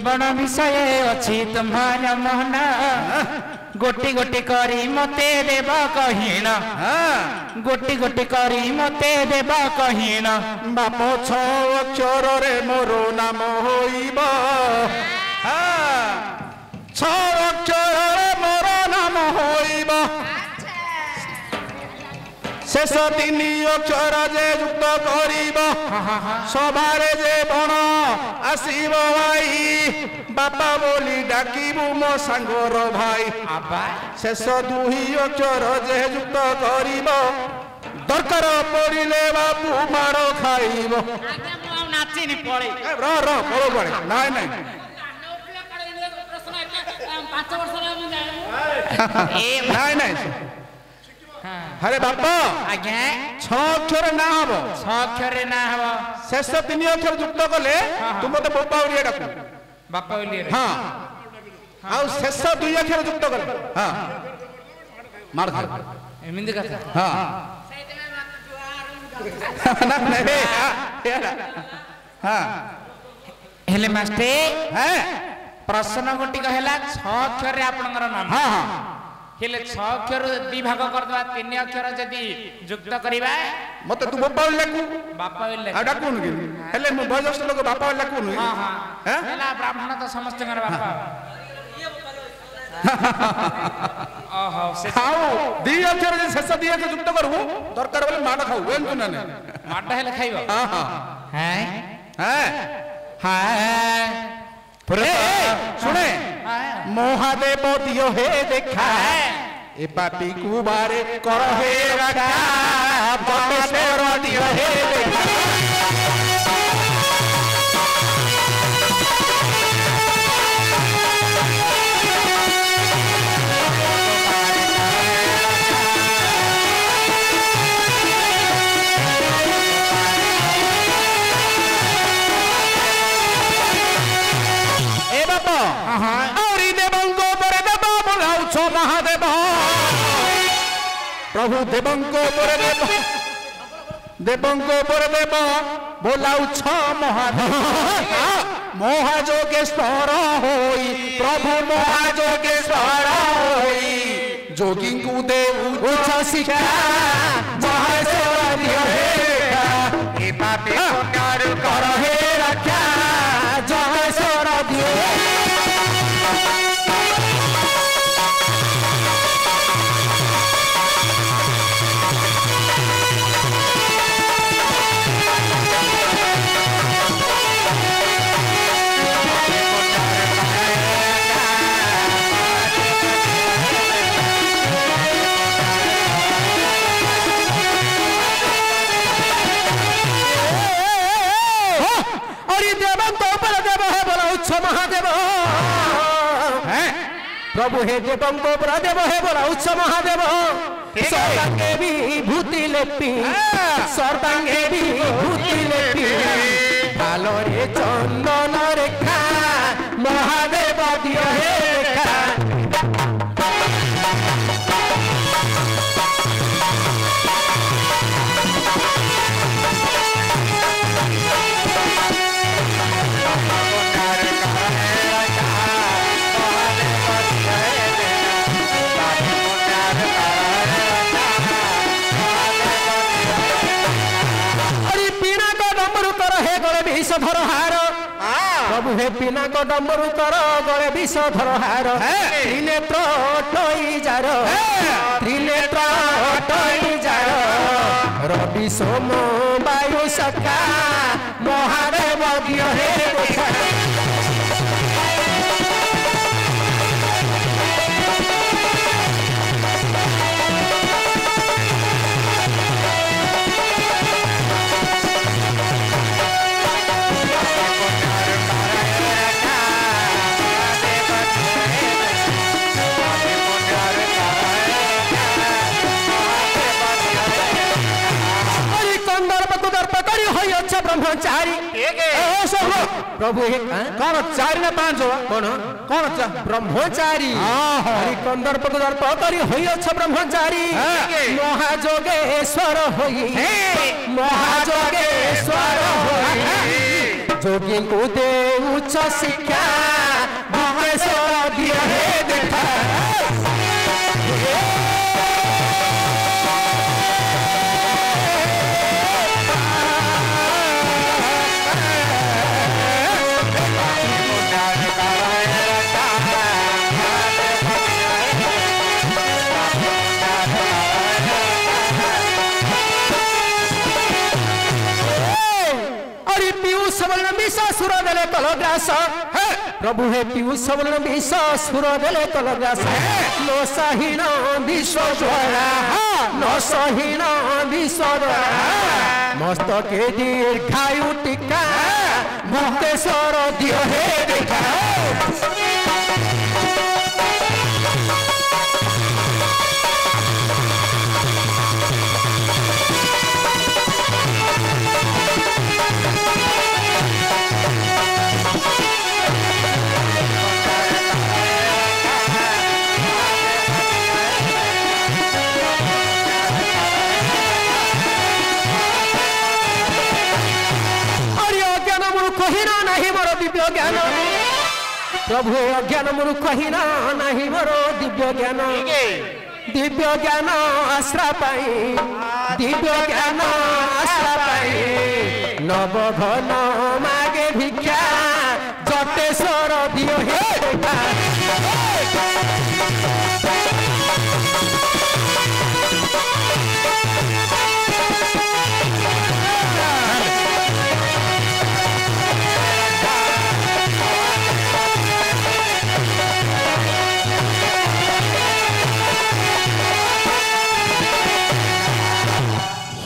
जीवन विषय अच्छी तुम्हारा मन गोटी गोटी करी मते देव कहीण गोटी गोटी करी मते देव कहीण बाप छ अक्षर रे मोर नाम होइब छ अक्षर रे मोर नाम होइब शेष 3 अक्षर जे युक्त करिब सभारे जे बण आसीब भाई बापा बोली डाकिबु मो सांगर भाई शेष 2 अक्षर जे युक्त करिब दरकार पड़िले बापू मार खाइब नाचिनी पड़े पड़ो पड़े नाई नाई नाई नाई अरे बापा आज्ञा 6 अक्षर ना हम 6 अक्षर ना हम शेष 3 अक्षर युक्त कले तुम मते बापा ओलिया डाकू बापा ओलिया हां आ शेष 2 अक्षर युक्त कले हां मार खा एमिंद कथा हां ना नहीं हां हेले मास्टर हैं प्रश्न गोटी कहला 6 अक्षर रे आपनकर नाम हां हां हेले 6 अक्षर 2 भाग कर दवा 3 अक्षर जदी युक्त करिबा मते तू बापा लेकू बापा ले आ डाकून के हेले मो बयस्क लोग बापा लेकू नु हां हां हैं हेला ब्राह्मण तो समस्त कर बापा ओहो से खाओ 2 अक्षर जे शेष 2 अक्षर युक्त करबो दरकार बोले माड खाऊ एन तू ना ने माड हेले खाइबो हां हां हैं हैं हां पुरे सुने महादेव दियो हे देखा ए पापी कुबारे कर हे रखा बटेश्वर दियो हे देखा ए बाबा औरी देवंगो परे देव बोलाउ छो महादेव प्रभु देवंगो परे देव देवंगो परे देव बोलाउ छो महादेव महाजोगेश्वर होई प्रभु महाजोगेश्वर होई जोगी को देव उच्च शिक्षा महेश्वर दियो हे ए पापी पुकार कर हे रक्षा जहेश्वर दियो महादेव प्रभु हे देवंगो प्रदेव हे बोला उच्च महादेव सर्वांगे विभूति लेपी सर्वांगे विभूति लेपी भालो रे चंदन रेखा महादेव दियो हे रेखा विषधर हार प्रभु हे पिना को डम्बरु कर गले विषधर हार त्रिनेत्र टई जार त्रिनेत्र टई जार रवि सोम वायु सखा महादेव दियो हे देखा ब्रह्मचारी प्रभु कौन 4 ना 5 कौन कौन ब्रह्मचारी कंदर्प दर्प करी होई अच्छा ब्रह्मचारी महाजोगेश्वर होई महाजोगेश्वर होई जोगी को दे उच्च शिक्षा देले तलग्रास प्रभु हे पीयूष बोलन विष सुर देले तलग्रास नो सहीन विश्व द्वारा नो सहीन विश्व द्वारा मस्तके दीर्घायु टीका मुक्तेश्वर दियो हे देखा कहिना नहीं मोर दिव्य ज्ञान प्रभु अज्ञान मोर कहिना नहीं मोर दिव्य ज्ञान आश्रा पाई दिव्य ज्ञान आश्रा पाई नव घन मागे भिक्षा जटेश्वर दियो हे देखा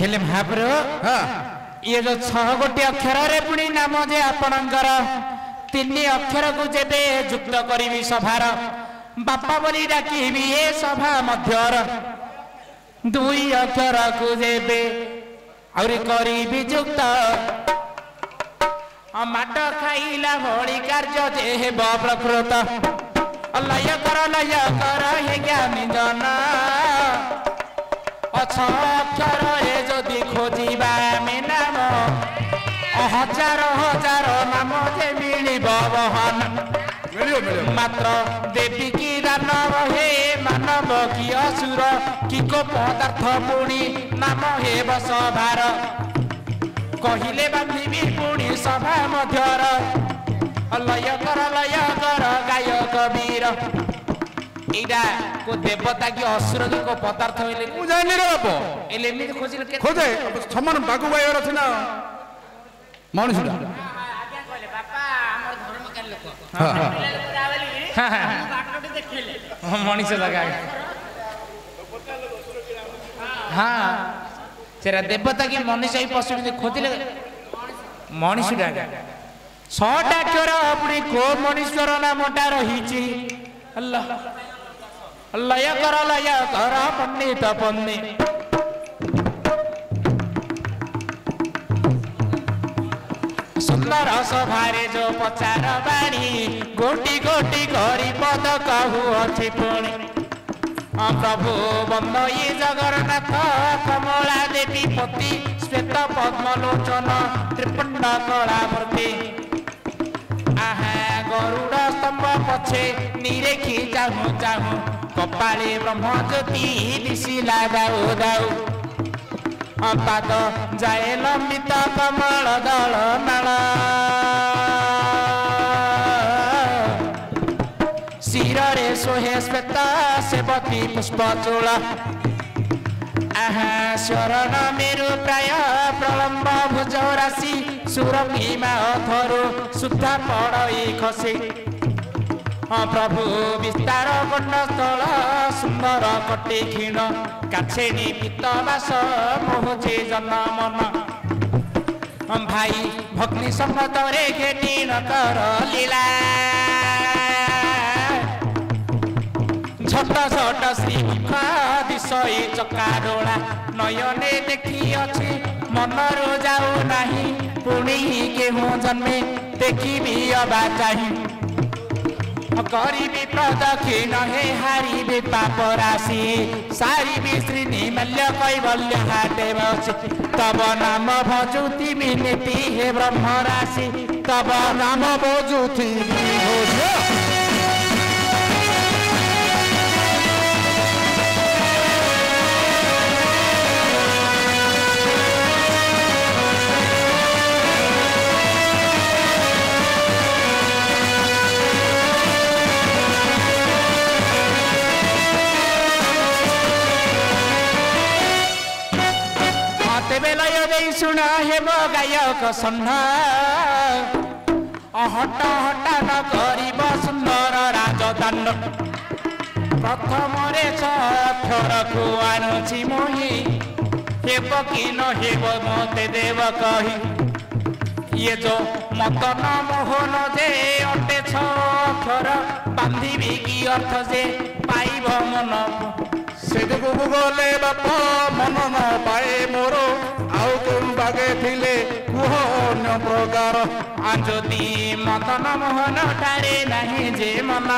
हेले महाप्रभु ये जो 6 गोटी अक्षर रे पुणी नाम जे आपणकर 3 अक्षर को जेबे युक्त करी सभार बापा बोली डाकिबी ए सभा मध्यर 2 अक्षर को जेबे और करी युक्त माट खाइला भली कार्य जे हेब प्रकृत लय कर हे ज्ञानी जन अक्षर जदि खोजा नाम 1000 1000 नाम जे मिलिब बहन मात्र देवी की दानव हे मानव की असुर कि को पदार्थ पुणी नाम हे सभार कहिले बांधिबी पुणी सभा मध्यर लय कर गायक वीर इडा को देवता की असुर की को पदार्थ होइले मु जानि रे बाप एले एमिति खोजिले के खोजे समान बागु गायर अछि ना मनुष्यटा आज्ञा कहले बापा हमर धर्म के लोक हां बाटोटी देखले मनुष्य लगा हां सेरा देवता की मनुष्य ही पशु में खोजिले मनुष्य डागा 6टा अक्षर अपनी को मनुष्यर नामटा रहिछि अल्लाह लय कर पंडित पंडित सुंदर सभारे जो पचार बाणी गोटी गोटी करी पद कहू अच्छी पुणी प्रभु बंद ये जगन्नाथ कमला देवी पति श्वेत पद्मलोचन त्रिपुंड कलामूर्ति आहा गरुड़ स्तंभ पछे निरेखी जाहु जाहु कपाले ब्रह्म ज्योति दिशिला दाऊ दाऊ पाद जाए लंबित कमल दल नाल शिरे सोहे श्वेत सेवती पुष्प चूल आहा शरण मेरु प्राय प्रलंब भुज राशि सुरभीमा अथरु सुधा पड़ई खसी प्रभु विस्तार गण्डस्थल सुंदर कटे क्षीण काछेणी पीतवास मोहुचे जन मन भाई भग्नि संपदरे घेटी न कर लीला झट झट श्रीमुख दिशई चकाडोला नयने देखी अच्छी मनरु जाऊ नाही पुणी केहू जन्मे देखी अबा चाही गरीबी प्रदक्षिण हे हारिबे पाप राशि सारिबे श्रीनिमल्य कैवल्य हाटे बसी तब नाम भजुति मिनिति हे ब्रह्म राशि तब नाम भजुति तेबे लय दे सुना हेब गायक सन्ना ହଟ ହଟା ନ କରିବ ସୁନ୍ଦର ରାଜଦାଣ୍ଡ ପ୍ରଥମରେ ଅକ୍ଷରକୁ ଆଣୁଛି ମୋହି ହେବ କି ନ ହେବ ମତେ ଦେବ କହି ଇଏ ଯୋ ମଦନ ମୋହନ ଯେ ଅଟେ ଅକ୍ଷର ବାନ୍ଧିବି କି ଅର୍ଥ ଯେ ପାଇବ ମନ ସେଠକୁ ଗଲେ ବାପ ମନ ନ ପାଏ ମୋର ଆଉ କେଉଁ ବାଗେ ଥିଲେ କୁହ ଅନ୍ୟ ପ୍ରକାର ଯଦି ମଦନ ମୋହନ ଠାରେ ନାହିଁ ଯେ ମନ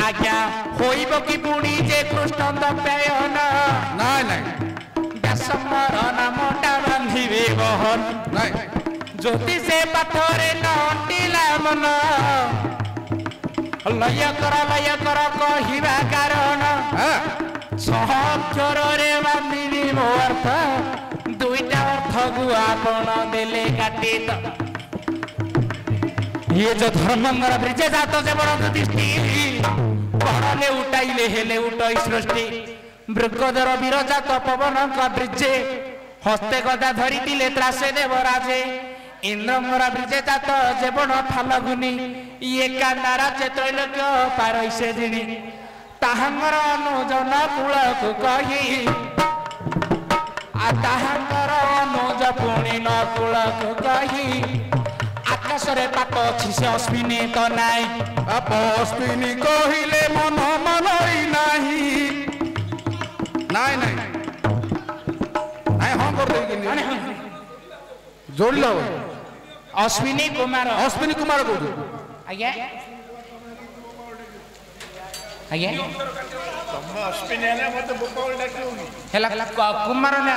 ଆଜ୍ଞା ହୋଇବ କି ପୁଣି ଯେ କୃଷ୍ଣ ଦପ୍ୟାୟନ ନାଇଁ ନାଇଁ ବ୍ୟାସଙ୍କର ନାମଟା ବାନ୍ଧିବେ ବହନ ନାଇଁ ଜ୍ୟୋତି ସେ ପାଠରେ ନଟିଲା ମନ ଲୟ କର କହିବା କାରଣ ସହକ୍ଷରରେ ବାନ୍ଧିବି ମୋ ଅର୍ଥ ଦୁଇଟା ଅର୍ଥକୁ ଆପଣ ଦେଲେ କାଟି ତ ଇଏ ଯୋ ଧର୍ମଙ୍ଗର ବ୍ରିଜେ ଜାତ ଯେ ବଡ଼ ଦୃଷ୍ଟି ବଡ଼ଲେ ଉଠାଇଲେ ହେଲେ ଉଠଇ ସୃଷ୍ଟି ମୃଗଧର ବୀରଜାତ ପବନଙ୍କ ବ୍ରିଜେ ହସ୍ତେ ଗଦା ଧରିଥିଲେ ତ୍ରାସେ ଦେବରାଜେ ଇନ୍ଦ୍ରଙ୍ଗର ବ୍ରିଜେ ଜାତ ଯେ ବଡ଼ ଫାଲଗୁନି ଇଏ କାନ୍ଦାରା ତ୍ରୈଲୋକ୍ୟ ପାରଇ ସେ ଜିଣି ତାହାଙ୍କର ଅନୁଜନ କୂଳକୁ କହି ତାହାଙ୍କର ଅନୁଜ ପୁଣି ନ କୂଳକୁ କହି ଆକାଶରେ ପାପ ଅଛି ସେ ଅଶ୍ବିନୀ ତ ନାଇଁ ବାପ ଅଶ୍ବିନୀ କହିଲେ ମନ ମନଇ ନାହିଁ ନାଇଁ ନାଇଁ ନାଇଁ ହଁ କରିଦେବି ଯୋଡ଼ିଲ ଅଶ୍ବିନୀ କୁମାର କହୁଛୁ ଆଜ୍ଞା ଆଜ୍ଞା ହେଲା କୁମାର ନା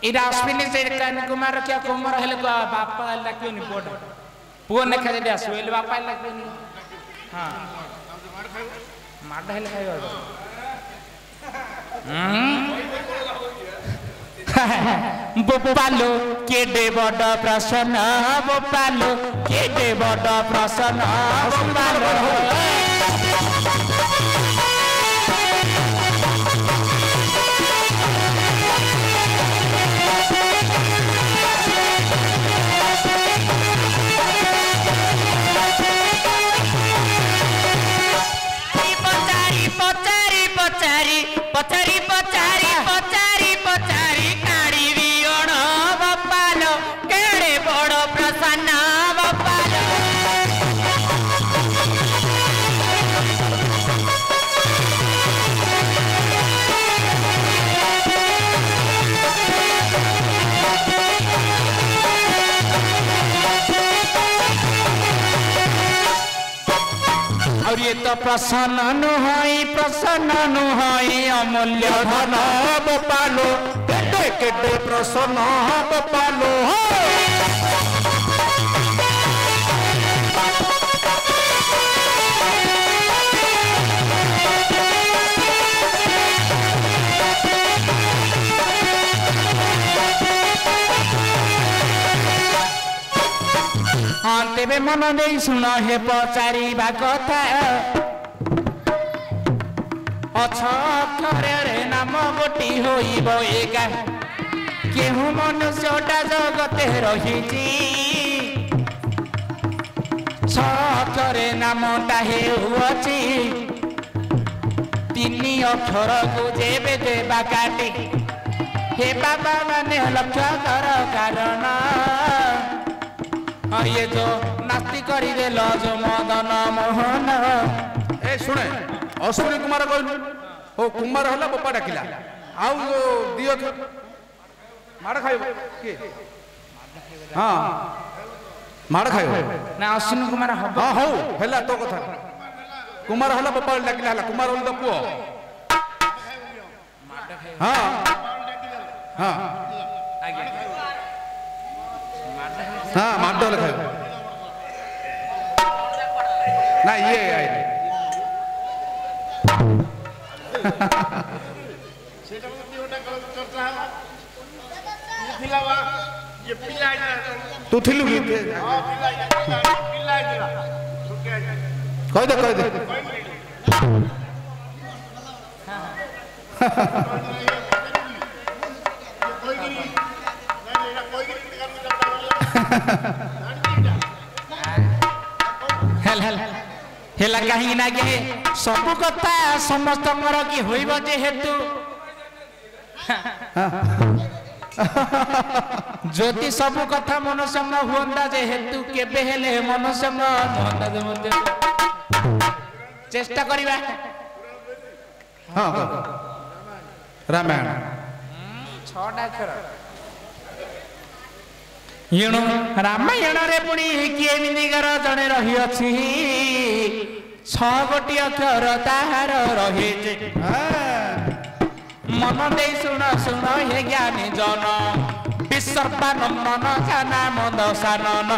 ଏଇଟା ଅଶ୍ବିନୀ ସେ କୁମାର କିଆ କୁମାର ହେଲେ ବାପା ଡାକିବନି ପୁଅଟା ପୁଅ ଲେଖା ଯଦି ଆସିବ ହେଲେ ବାପା ଡାକିବନି ହଁ ମାଡ଼ ହେଲେ ଖାଇବା ବୋପାଲୋ କେଡେ ବଡ଼ ପ୍ରସନ୍ନ ବୋପାଲୋ କେଡେ ବଡ଼ ପ୍ରସନ୍ନ ବୋପାଲୋ ପଚାରି କାଢ଼ିବି ଅଣ ବପାଲୋ କେଡ଼େ ବଡ଼ ପ୍ରସନ୍ନ ବପାଲୋ और ये तो प्रसन्न नुहई अमूल्य धन बोपालो केटे केटे प्रसन्न बोपालो हाँ तेरे मन नहीं सुन हे पचारिबा कथा अक्षरे नाम गोटी होइब एका केहू मनुष्यटा जगते रहिछि छरे नामटा हेउछि तिनि अक्षर को जेबे देबा काटी हे बाबा माने लक्ष्य कर कारण ये जो नास्ती करी दे लो जो मदन मोहन ए सुने अश्विनी कुमार कहलु हो कुमार हला बप्पा डाकिला आउ दियो माड़ खाइबो के हां माड़ खाइबो ना अश्विनी कुमार हबो हां हो हला तो कथा कुमार हला बप्पा डाकिला हला कुमार हल तो पुओ हां हां आगे हाँ माडो लिखायो ना ये आए तू थिलु की कह दे ହେଲା କାହିଁକି ନା କି ସବୁ କଥା ସମସ୍ତଙ୍କର କି ହୋଇବ ଯେହେତୁ ଯଦି ସବୁ କଥା ମନୁଷ୍ୟଙ୍କ ହୁଅନ୍ତା ଯେହେତୁ କେବେ ହେଲେ ମନୁଷ୍ୟଙ୍କ ଚେଷ୍ଟା କରିବା। ରାମାୟଣ 6ଟା ଅକ୍ଷର ଏଣୁ ରାମାୟଣରେ ପୁଣି କିଏ ମିନିଗର ଜଣେ ରହିଅଛି 6 ଗୋଟି ଅକ୍ଷର ତାହାର ରହିଛି। ମନ ଦେଇ ଶୁଣ ଶୁଣ ହେ ଜ୍ଞାନୀ ଜନ ବିସର୍ବାନନ୍ଦନ ନାମ ଦଶାନନ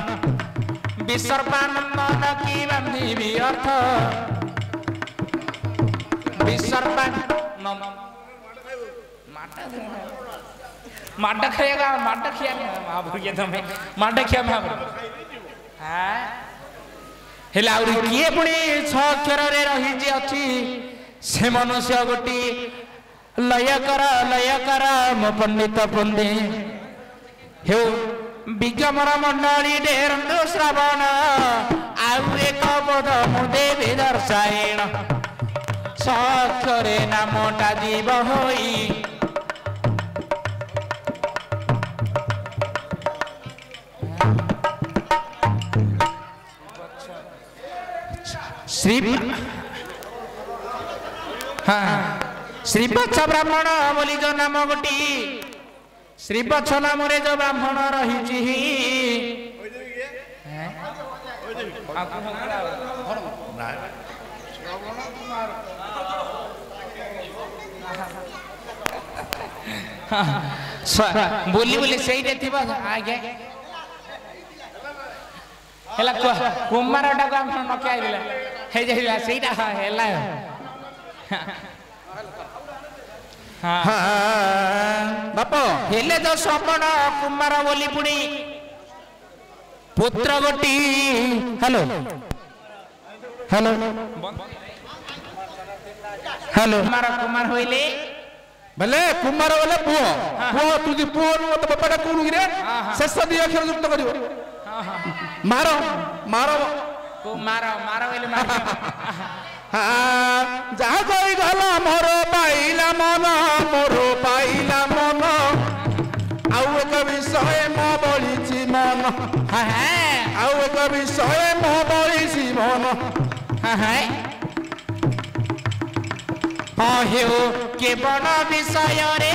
ବିସର୍ବାନନ୍ଦନ କି ବାନ୍ଧିବି ଅର୍ଥ ବିସର୍ବାନନ୍ଦ ମାଡ ଖାଇବା ମାଡ ଖିଆ ମହାପୁରୁଷ ତମେ ମାଡ ଖିଆ ମହାପୁରୁଷ ହେଲେ ଆହୁରି କିଏ ପୁଣି 6 ଅକ୍ଷରରେ ରହିଛି ଅଛି ସେ ମନୁଷ୍ୟ ଗୋଟି ଲୟ କର ମୋ ପଣ୍ଡିତ ପଣ୍ଡେ ହେଉ ବିଗମର ମଣ୍ଡଳୀ ଡେରନ୍ତୁ ଶ୍ରାବଣ ଆଉ ଏକ ବୋଧ ମୁଁ ଦେବି ଦର୍ଶାୟଣ 6 ଅକ୍ଷରେ ନାମଟା ଯିବ ହୋଇ ଶ୍ରୀବତ୍ସ ବ୍ରାହ୍ମଣ ବୋଲି ଯୋଉ ନାମ ଗୋଟି ଶ୍ରୀବତ୍ସ ନାମରେ ଯୋଉ ବ୍ରାହ୍ମଣ ରହିଛି ବୋଲି ବୋଲି ସେଇଟା ଥିବ ଆଜ୍ଞା ହେଲା କୁମାରଟାକୁ ଆମ ନକିଆ ହେଇଥିଲା ହେଇଯାଇଥିଲା ସେଇଟା ହେଲା ବାପ ହେଲେ ତ ଶ୍ରବଣ କୁମାର ବୋଲି ପୁଣି ପୁତ୍ର ଗୋଟି ହ୍ୟାଲୋ ହ୍ୟାଲୋ ହ୍ୟାଲୋ କୁମାର ହଇଲେ ବେଲେ କୁମାର ବେଲେ ପୁଅ ପୁଅ ତୁ ପୁଅ ତ ବାପାଟା କୋଉଠୁ କିରେ ଶେଷ 2 ଅକ୍ଷର ଯୁକ୍ତ କରିବ ମାର ମାର ମାର ମାର ବୋଲି ମାର ଯାହା କହିଗଲା ମୋର ପାଇଲା ମନ ଆଉ ଏକ ବିଷୟ ମୋ ବଳିଛି ମନ ଆଉ ଏକ ବିଷୟ ମୋ ବଳିଛି ମନ ହେଉ କେବଳ ବିଷୟରେ